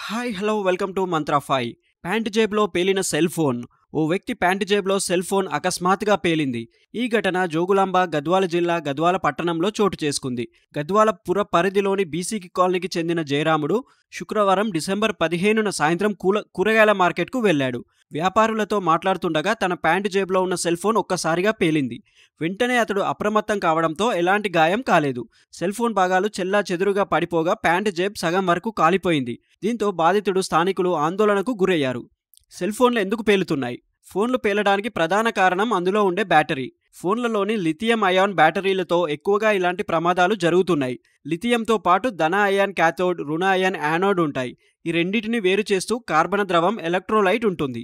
Hi hello welcome to mantra 5. Pant జేబులో పేలిన cell phone. ఓ వ్యక్తి pant జేబులో సెల్ ఫోన్ అకస్మాత్తుగా పేలింది. ఈ ఘటన జోగులాంబ గద్వాల జిల్లా గద్వాల పట్టణంలో చోటు చేసుకుంది. గద్వాల పుర పరిధిలోని బీసీకి కాలనీకి చెందిన జయరాముడు శుక్రవారం డిసెంబర్ 15న సాయంత్రం కూరగాయల మార్కెట్కు వెళ్లాడు. వ్యాపారులతో మాట్లాడుతుండగా తన ప్యాంటు జేబులో ఉన్న సెల్ ఫోన్ ఒక్కసారిగా పేలింది. వెంటనే అతడు అప్రమత్తం కావడంతో ఎలాంటి గాయం కాలేదు. సెల్ ఫోన్ భాగాలు చెల్లాచెదురుగా పడిపోగా ప్యాంటు జేబు సగం వరకు కాలిపోయింది. దీంతో బాధితుడు స్థానికులు ఆందోళనకు గురయ్యారు. సెల్ ఫోన్లు ఎందుకు పేలుతున్నాయి? ఫోన్లు పేలడానికి ప్రధాన కారణం అందులో ఉండే బ్యాటరీ. ఫోన్లలోని లిథియం అయాన్ బ్యాటరీలతో ఎక్కువగా ఇలాంటి ప్రమాదాలు జరుగుతున్నాయి. లిథియంతో పాటు ధన అయాన్ క్యాథోడ్, రుణ అయాన్ యానోడ్ ఉంటాయి. ఈ రెండింటిని వేరు చేస్తూ కార్బన ద్రవం ఎలక్ట్రోలైట్ ఉంటుంది.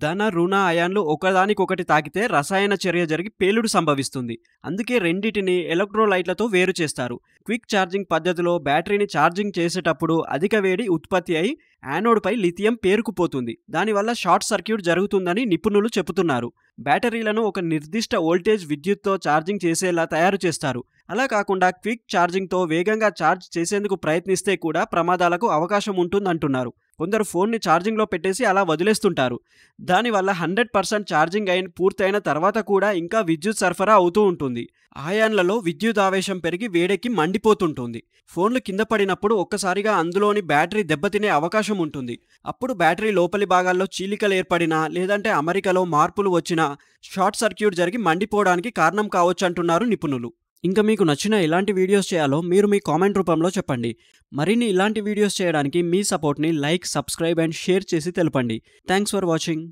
ధన, రుణ అయాన్లు ఒకదానికొకటి తాకితే రసాయన చర్య జరిగి పేలుడు సంభవిస్తుంది. అందుకే రెండిటిని ఎలక్ట్రోలైట్లతో వేరు చేస్తారు. క్విక్ ఛార్జింగ్ పద్ధతిలో బ్యాటరీని ఛార్జింగ్ చేసేటప్పుడు అధిక వేడి ఉత్పత్తి అయి యానోడ్పై లిథియం పేరుకుపోతుంది. దానివల్ల షార్ట్ సర్క్యూట్ జరుగుతుందని నిపుణులు చెబుతున్నారు. బ్యాటరీలను ఒక నిర్దిష్ట వోల్టేజ్ విద్యుత్తో ఛార్జింగ్ చేసేలా తయారు చేస్తారు. అలా కాకుండా క్విక్ ఛార్జింగ్తో వేగంగా ఛార్జ్ చేసేందుకు ప్రయత్నిస్తే కూడా ప్రమాదాలకు అవకాశం ఉంటుందంటున్నారు. కొందరు ఫోన్ని ఛార్జింగ్లో పెట్టేసి అలా వదిలేస్తుంటారు. దానివల్ల 100% ఛార్జింగ్ పూర్తయిన తర్వాత కూడా ఇంకా విద్యుత్ సరఫరా అవుతూ ఉంటుంది. ఆయాన్లలో విద్యుదావేశం పెరిగి వేడెక్కి మండిపోతుంటుంది. ఫోన్లు కింద పడినప్పుడు ఒక్కసారిగా అందులోని బ్యాటరీ దెబ్బతినే అవకాశం ఉంటుంది. అప్పుడు బ్యాటరీ లోపలి భాగాల్లో చీలికలు ఏర్పడినా లేదంటే అమరికలో మార్పులు వచ్చినా షార్ట్ సర్క్యూట్ జరిగి మండిపోవడానికి కారణం కావచ్చంటున్నారు నిపుణులు. ఇంకా మీకు నచ్చిన ఎలాంటి వీడియోస్ చేయాలో మీరు మీ కామెంట్ రూపంలో చెప్పండి. మరిన్ని ఇలాంటి వీడియోస్ చేయడానికి మీ సపోర్ట్ని లైక్, సబ్స్క్రైబ్ అండ్ షేర్ చేసి తెలపండి. Thanks for watching.